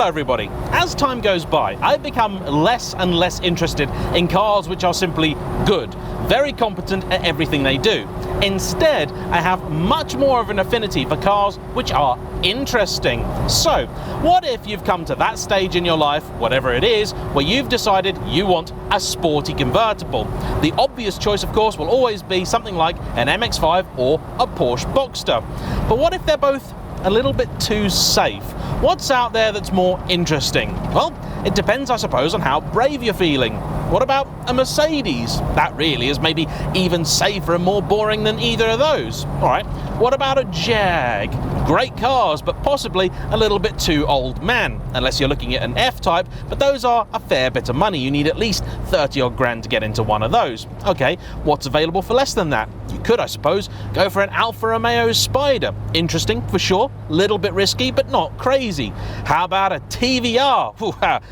Hello everybody. As time goes by, I've become less and less interested in cars which are simply good, very competent at everything they do. Instead, I have much more of an affinity for cars which are interesting. So, what if you've come to that stage in your life, whatever it is, where you've decided you want a sporty convertible? The obvious choice, of course, will always be something like an MX-5 or a Porsche Boxster. But what if they're both a little bit too safe? What's out there that's more interesting? Well, it depends, I suppose, on how brave you're feeling. What about a Mercedes? That really is maybe even safer and more boring than either of those. All right, what about a Jag? Great cars, but possibly a little bit too old man, unless you're looking at an F-Type, but those are a fair bit of money. You need at least 30 odd grand to get into one of those. Okay, what's available for less than that? You could, I suppose, go for an Alfa Romeo Spyder. Interesting, for sure, little bit risky, but not crazy. How about a TVR? Ooh,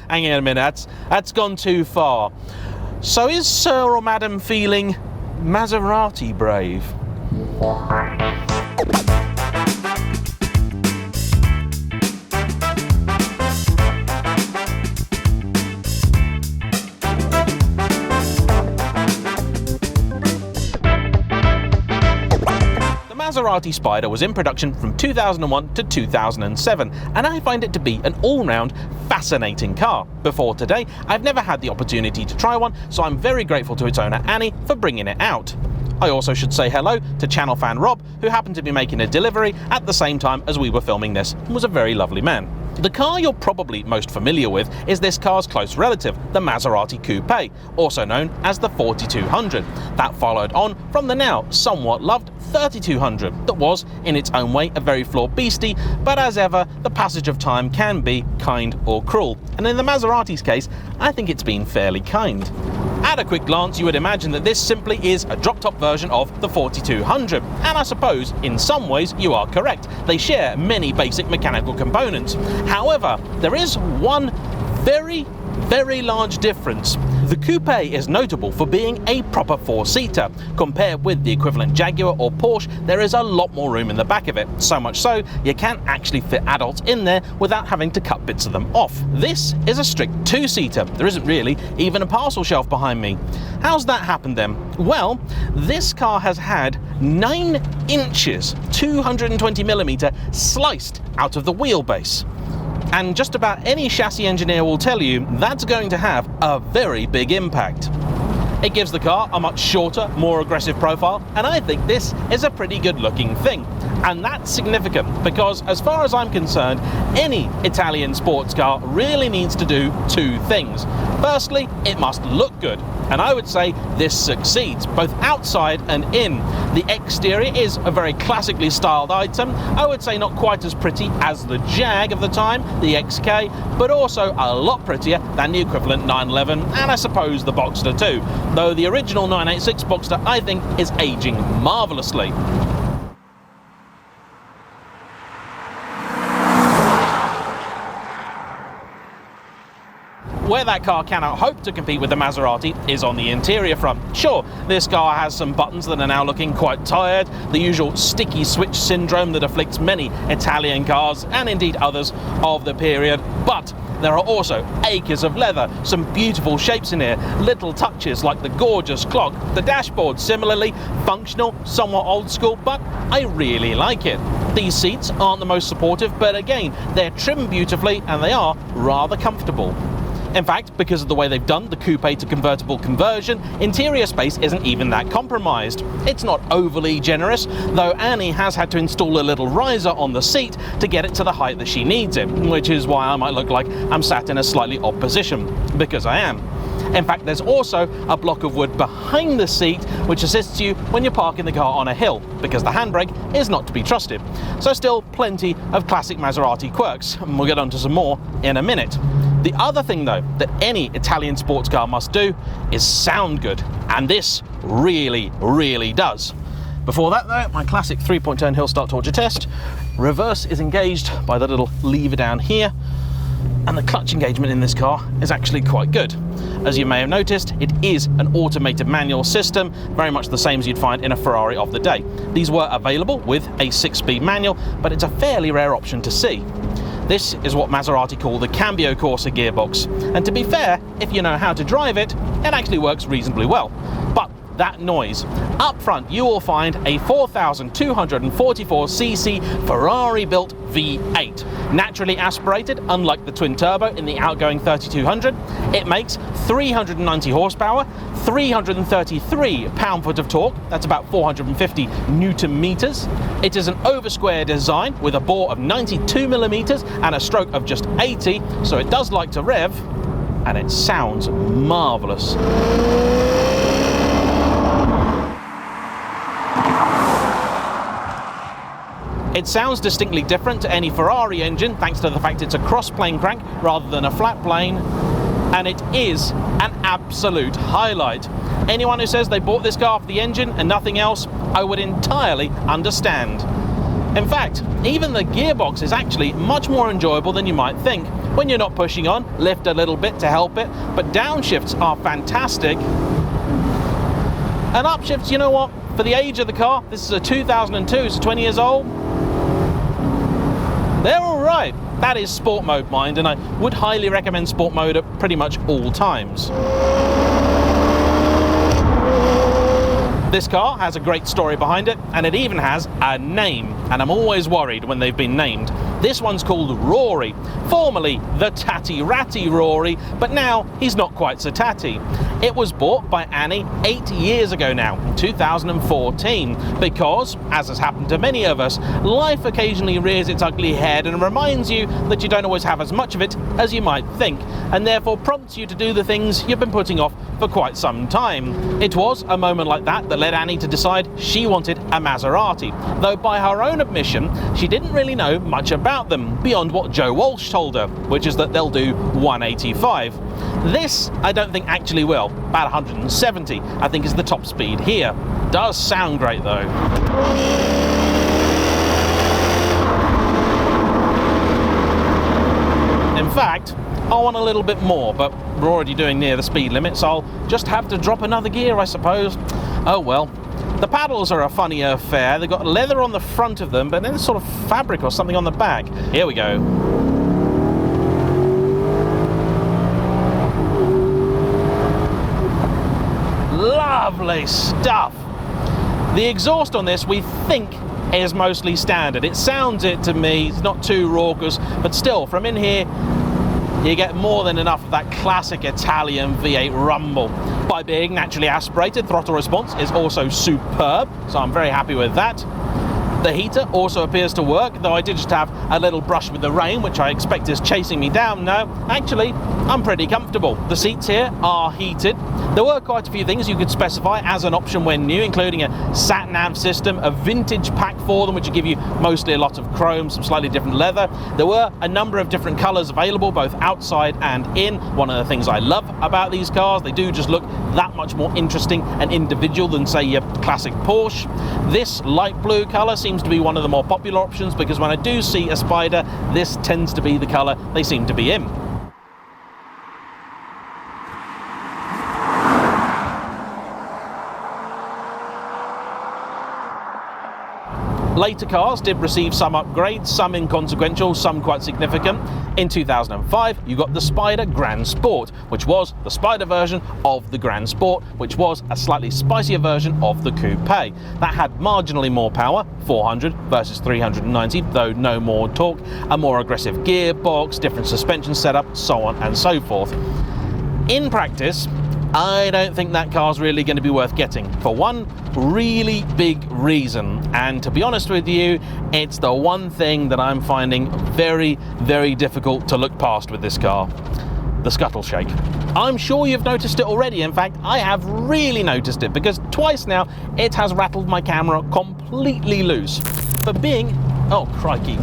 hang on a minute, that's gone too far. So is Sir or Madam feeling Maserati brave? Maserati Spyder was in production from 2001 to 2007, and I find it to be an all-round fascinating car. Before today, I've never had the opportunity to try one, so I'm very grateful to its owner Annie for bringing it out. I also should say hello to channel fan Rob, who happened to be making a delivery at the same time as we were filming this, and was a very lovely man. The car you're probably most familiar with is this car's close relative, the Maserati Coupe, also known as the 4200. That followed on from the now somewhat loved 3200, that was, in its own way, a very flawed beastie, but as ever, the passage of time can be kind or cruel. And in the Maserati's case, I think it's been fairly kind. At a quick glance, you would imagine that this simply is a drop-top version of the 4200, and I suppose, in some ways, you are correct. They share many basic mechanical components. However, there is one very large difference. The Coupe is notable for being a proper four-seater. Compared with the equivalent Jaguar or Porsche, there is a lot more room in the back of it, so much so you can't actually fit adults in there without having to cut bits of them off. This is a strict two-seater. There isn't really even a parcel shelf behind me. How's that happened then? Well, this car has had 9 inches, 220mm, sliced out of the wheelbase. And just about any chassis engineer will tell you that's going to have a very big impact. It gives the car a much shorter, more aggressive profile, and I think this is a pretty good looking thing. And that's significant because, as far as I'm concerned, any Italian sports car really needs to do 2 things. Firstly, it must look good, and I would say this succeeds, both outside and in. The exterior is a very classically styled item. I would say not quite as pretty as the Jag of the time, the XK, but also a lot prettier than the equivalent 911, and I suppose the Boxster too, though the original 986 Boxster, I think, is aging marvellously. Where that car cannot hope to compete with the Maserati is on the interior front. Sure, this car has some buttons that are now looking quite tired, the usual sticky switch syndrome that afflicts many Italian cars and indeed others of the period, but there are also acres of leather, some beautiful shapes in here, little touches like the gorgeous clock. The dashboard, similarly functional, somewhat old school, but I really like it. These seats aren't the most supportive, but again, they're trimmed beautifully and they are rather comfortable. In fact, because of the way they've done the coupe to convertible conversion, interior space isn't even that compromised. It's not overly generous, though Annie has had to install a little riser on the seat to get it to the height that she needs it, which is why I might look like I'm sat in a slightly odd position, because I am. In fact, there's also a block of wood behind the seat which assists you when you're parking the car on a hill, because the handbrake is not to be trusted. So still plenty of classic Maserati quirks, and we'll get onto some more in a minute. The other thing though that any Italian sports car must do is sound good, and this really does. Before that though, my classic 3-point turn hill start torture test. Reverse is engaged by the little lever down here, and the clutch engagement in this car is actually quite good. As you may have noticed, it is an automated manual system, very much the same as you'd find in a Ferrari of the day. These were available with a 6-speed manual, but it's a fairly rare option to see. This is what Maserati call the Cambiocorse gearbox, and to be fair, if you know how to drive it, it actually works reasonably well. But that noise. Up front you will find a 4,244cc Ferrari-built V8. Naturally aspirated, unlike the twin-turbo in the outgoing 3200, it makes 390 horsepower, 333 pound-foot of torque, that's about 450 newton meters. It is an over-square design with a bore of 92 millimeters and a stroke of just 80, so it does like to rev, and it sounds marvelous. It sounds distinctly different to any Ferrari engine thanks to the fact it's a cross-plane crank rather than a flat plane, and it is an absolute highlight. Anyone who says they bought this car for the engine and nothing else, I would entirely understand. In fact, even the gearbox is actually much more enjoyable than you might think. When you're not pushing on, lift a little bit to help it, but downshifts are fantastic. And upshifts, you know what? For the age of the car, this is a 2002, so 20 years old, they're alright. That is sport mode, mind, and I would highly recommend sport mode at pretty much all times. This car has a great story behind it, and it even has a name, and I'm always worried when they've been named. This one's called Rory, formerly the Tatty Ratty Rory, but now he's not quite so tatty. It was bought by Annie 8 years ago now, in 2014, because, as has happened to many of us, life occasionally rears its ugly head and reminds you that you don't always have as much of it as you might think, and therefore prompts you to do the things you've been putting off for quite some time. It was a moment like that that led Annie to decide she wanted a Maserati, though by her own admission, she didn't really know much about them, beyond what Joe Walsh told her, which is that they'll do 185. This, I don't think actually will. About 170, I think, is the top speed here. Does sound great though. In fact, I want a little bit more, but we're already doing near the speed limit, so I'll just have to drop another gear, I suppose. Oh well. The paddles are a funny affair. They've got leather on the front of them, but then sort of fabric or something on the back. Here we go. Lovely stuff. The exhaust on this, we think, is mostly standard. It sounds it to me. It's not too raucous, but still, from in here, you get more than enough of that classic Italian V8 rumble. By being naturally aspirated, throttle response is also superb, so I'm very happy with that. The heater also appears to work, though I did just have a little brush with the rain, which I expect is chasing me down now. Actually, I'm pretty comfortable. The seats here are heated. There were quite a few things you could specify as an option when new, including a sat-nav system, a vintage pack for them, which would give you mostly a lot of chrome, some slightly different leather. There were a number of different colours available, both outside and in. One of the things I love about these cars, they do just look that much more interesting and individual than, say, your classic Porsche. This light blue colour seems to be one of the more popular options, because when I do see a Spyder, this tends to be the colour they seem to be in. Later cars did receive some upgrades, some inconsequential, some quite significant. In 2005, you got the Spyder Grand Sport, which was the Spyder version of the Grand Sport, which was a slightly spicier version of the Coupe. That had marginally more power, 400 versus 390, though no more torque, a more aggressive gearbox, different suspension setup, so on and so forth. In practice, I don't think that car's really going to be worth getting, for one really big reason, and to be honest with you, it's the one thing that I'm finding very, very difficult to look past with this car: the scuttle shake. I'm sure you've noticed it already. In fact, I have really noticed it, because twice now it has rattled my camera completely loose. But being, oh crikey,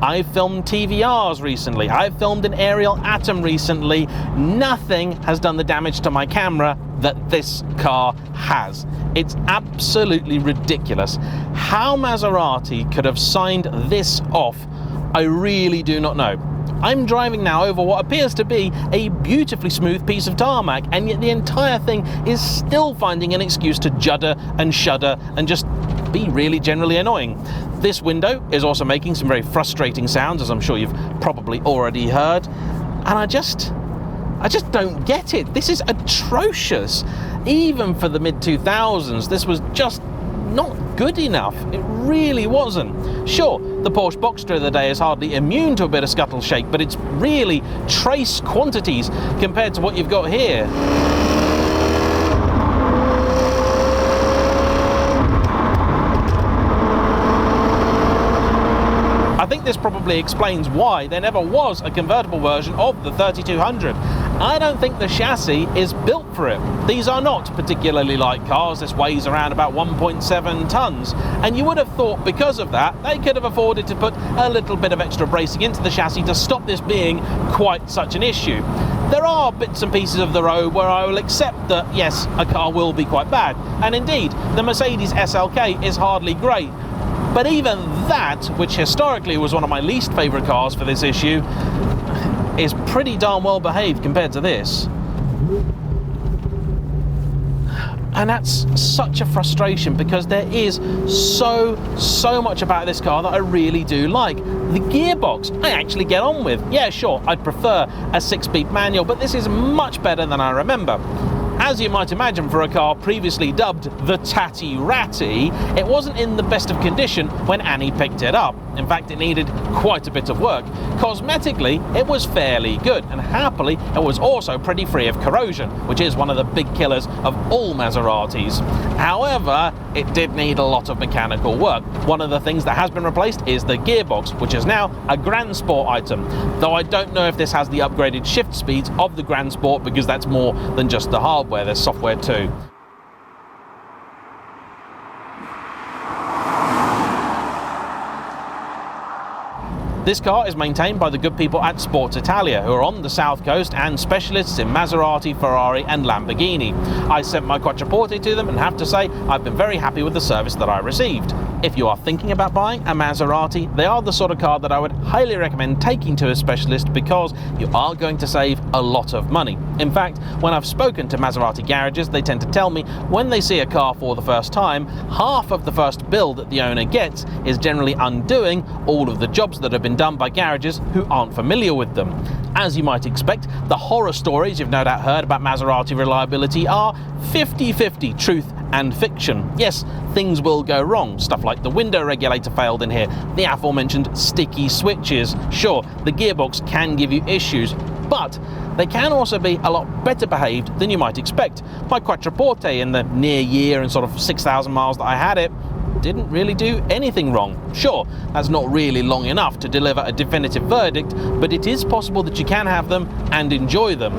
I've filmed TVRs recently, I've filmed an aerial Atom recently. Nothing has done the damage to my camera that this car has. It's absolutely ridiculous. How Maserati could have signed this off, I really do not know. I'm driving now over what appears to be a beautifully smooth piece of tarmac, and yet the entire thing is still finding an excuse to judder and shudder and just be really generally annoying. This window is also making some very frustrating sounds, as I'm sure you've probably already heard, and I just don't get it. This is atrocious. Even for the mid-2000s, this was just not good enough. It really wasn't. Sure, the Porsche Boxster of the day is hardly immune to a bit of scuttle shake, but it's really trace quantities compared to what you've got here. I think this probably explains why there never was a convertible version of the 3200. I don't think the chassis is built for it. These are not particularly light cars. This weighs around about 1.7 tons, and you would have thought because of that they could have afforded to put a little bit of extra bracing into the chassis to stop this being quite such an issue. There are bits and pieces of the road where I will accept that yes, a car will be quite bad, and indeed the Mercedes SLK is hardly great. But even that, which historically was one of my least favourite cars for this issue, is pretty darn well behaved compared to this. And that's such a frustration because there is so much about this car that I really do like. The gearbox I actually get on with. Yeah, sure, I'd prefer a 6-speed manual, but this is much better than I remember. As you might imagine, for a car previously dubbed the Tatty Ratty, it wasn't in the best of condition when Annie picked it up. In fact, it needed quite a bit of work. Cosmetically, it was fairly good, and happily, it was also pretty free of corrosion, which is one of the big killers of all Maseratis. However, it did need a lot of mechanical work. One of the things that has been replaced is the gearbox, which is now a GranSport item, though I don't know if this has the upgraded shift speeds of the GranSport because that's more than just the hardware, there's software too. This car is maintained by the good people at Sports Italia, who are on the south coast and specialists in Maserati, Ferrari and Lamborghini. I sent my Quattroporte to them and have to say I've been very happy with the service that I received. If you are thinking about buying a Maserati, they are the sort of car that I would highly recommend taking to a specialist because you are going to save a lot of money. In fact, when I've spoken to Maserati garages, they tend to tell me when they see a car for the first time, half of the first bill that the owner gets is generally undoing all of the jobs that have been done by garages who aren't familiar with them. As you might expect, the horror stories you've no doubt heard about Maserati reliability are 50-50 truth and fiction. Yes, things will go wrong. Stuff like the window regulator failed in here, the aforementioned sticky switches. Sure, the gearbox can give you issues, but they can also be a lot better behaved than you might expect. My Quattroporte, in the near year and sort of 6,000 miles that I had it, didn't really do anything wrong. Sure, that's not really long enough to deliver a definitive verdict, but it is possible that you can have them and enjoy them.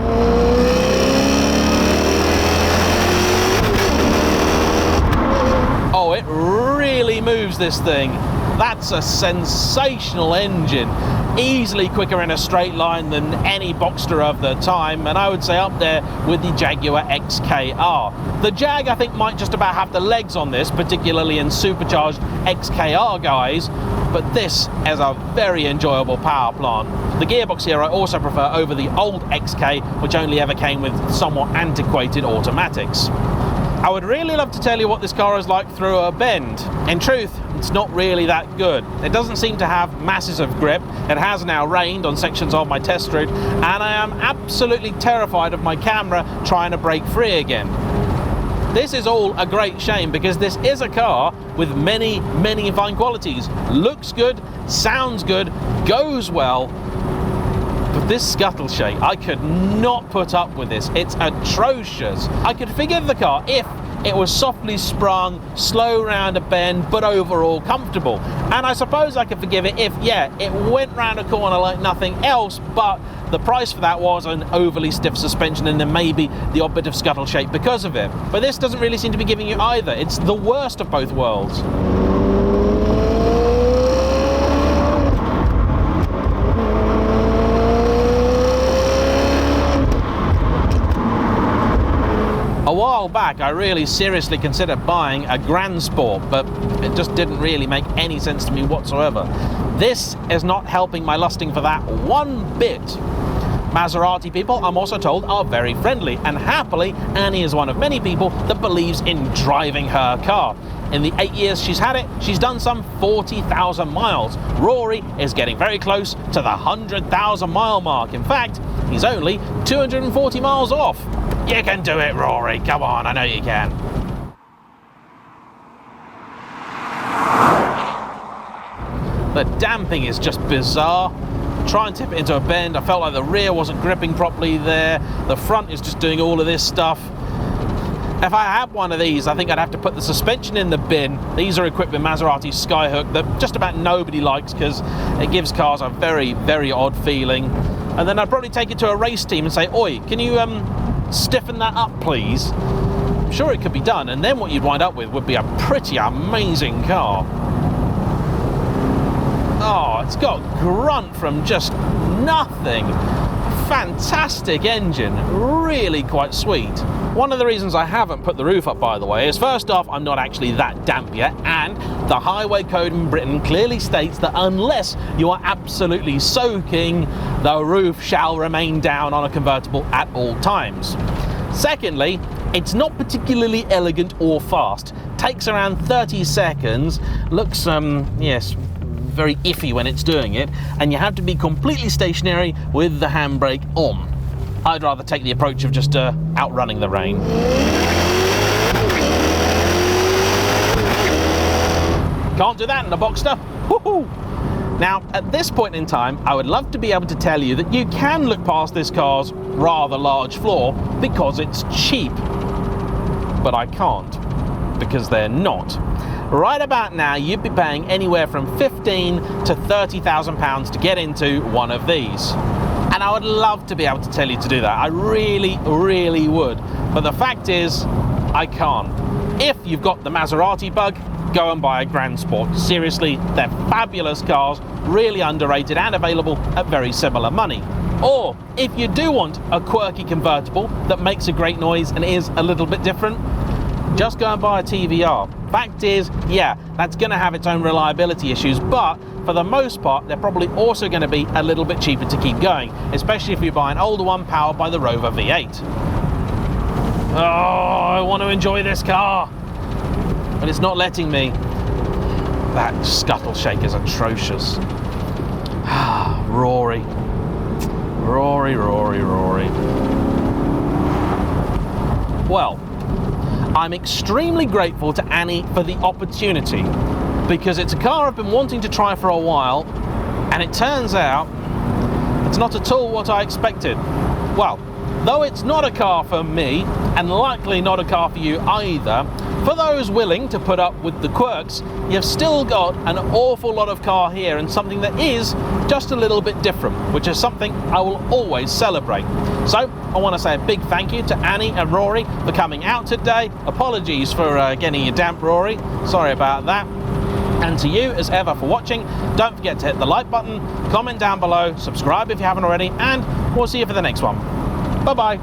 Oh, it really moves, this thing. That's a sensational engine. Easily quicker in a straight line than any Boxster of the time, and I would say up there with the Jaguar XKR. The Jag, I think, might just about have the legs on this, particularly in supercharged XKR guys, but this is a very enjoyable power plant. The gearbox here I also prefer over the old XK, which only ever came with somewhat antiquated automatics. I would really love to tell you what this car is like through a bend. In truth, it's not really that good. It doesn't seem to have masses of grip. It has now rained on sections of my test route, and I am absolutely terrified of my camera trying to break free again. This is all a great shame because this is a car with many fine qualities. Looks good, sounds good, goes well. But this scuttle shake, I could not put up with this. It's atrocious. I could forgive the car if it was softly sprung, slow round a bend, but overall comfortable. And I suppose I could forgive it if, yeah, it went round a corner like nothing else, but the price for that was an overly stiff suspension and then maybe the odd bit of scuttle shake because of it. But this doesn't really seem to be giving you either. It's the worst of both worlds. A while back, I really seriously considered buying a GranSport, but it just didn't really make any sense to me whatsoever. This is not helping my lusting for that one bit. Maserati people, I'm also told, are very friendly, and happily, Annie is one of many people that believes in driving her car. in the 8 years she's had it, she's done some 40,000 miles. Rory is getting very close to the 100,000 mile mark. In fact, he's only 240 miles off. You can do it, Rory. Come on, I know you can. The damping is just bizarre. Try and tip it into a bend. I felt like the rear wasn't gripping properly there. The front is just doing all of this stuff. If I had one of these, I think I'd have to put the suspension in the bin. These are equipped with Maserati Skyhook that just about nobody likes because it gives cars a very, very odd feeling. And then I'd probably take it to a race team and say, oi, can you stiffen that up, please? I'm sure it could be done. And then what you'd wind up with would be a pretty amazing car. Oh, it's got grunt from just nothing. Fantastic engine, really quite sweet. One of the reasons I haven't put the roof up, by the way, is first off, I'm not actually that damp yet, and the highway code in Britain clearly states that unless you are absolutely soaking, the roof shall remain down on a convertible at all times. Secondly, it's not particularly elegant or fast. Takes around 30 seconds, looks, yes, very iffy when it's doing it, and you have to be completely stationary with the handbrake on. I'd rather take the approach of just outrunning the rain. Can't do that in a Boxster. Woohoo! Now, at this point in time, I would love to be able to tell you that you can look past this car's rather large flaw because it's cheap. But I can't, because they're not. Right about now, you'd be paying anywhere from £15,000 to £30,000 to get into one of these. And I would love to be able to tell you to do that. I really, really would. But the fact is, I can't. If you've got the Maserati bug, go and buy a GranSpyder. Seriously, they're fabulous cars, really underrated and available at very similar money. Or, if you do want a quirky convertible that makes a great noise and is a little bit different, just go and buy a TVR. Fact is, yeah, that's going to have its own reliability issues, but for the most part, they're probably also going to be a little bit cheaper to keep going, especially if you buy an older one powered by the Rover V8. Oh, I want to enjoy this car, but it's not letting me. That scuttle shake is atrocious. Rory. Rory, Rory, Rory. Well, I'm extremely grateful to Annie for the opportunity, because it's a car I've been wanting to try for a while, and it turns out it's not at all what I expected. Well, though it's not a car for me, and likely not a car for you either, for those willing to put up with the quirks, you've still got an awful lot of car here, and something that is just a little bit different, which is something I will always celebrate. So I want to say a big thank you to Annie and Rory for coming out today. Apologies for getting you damp, Rory. Sorry about that. And to you, as ever, for watching. Don't forget to hit the like button, comment down below, subscribe if you haven't already, and we'll see you for the next one. Bye-bye.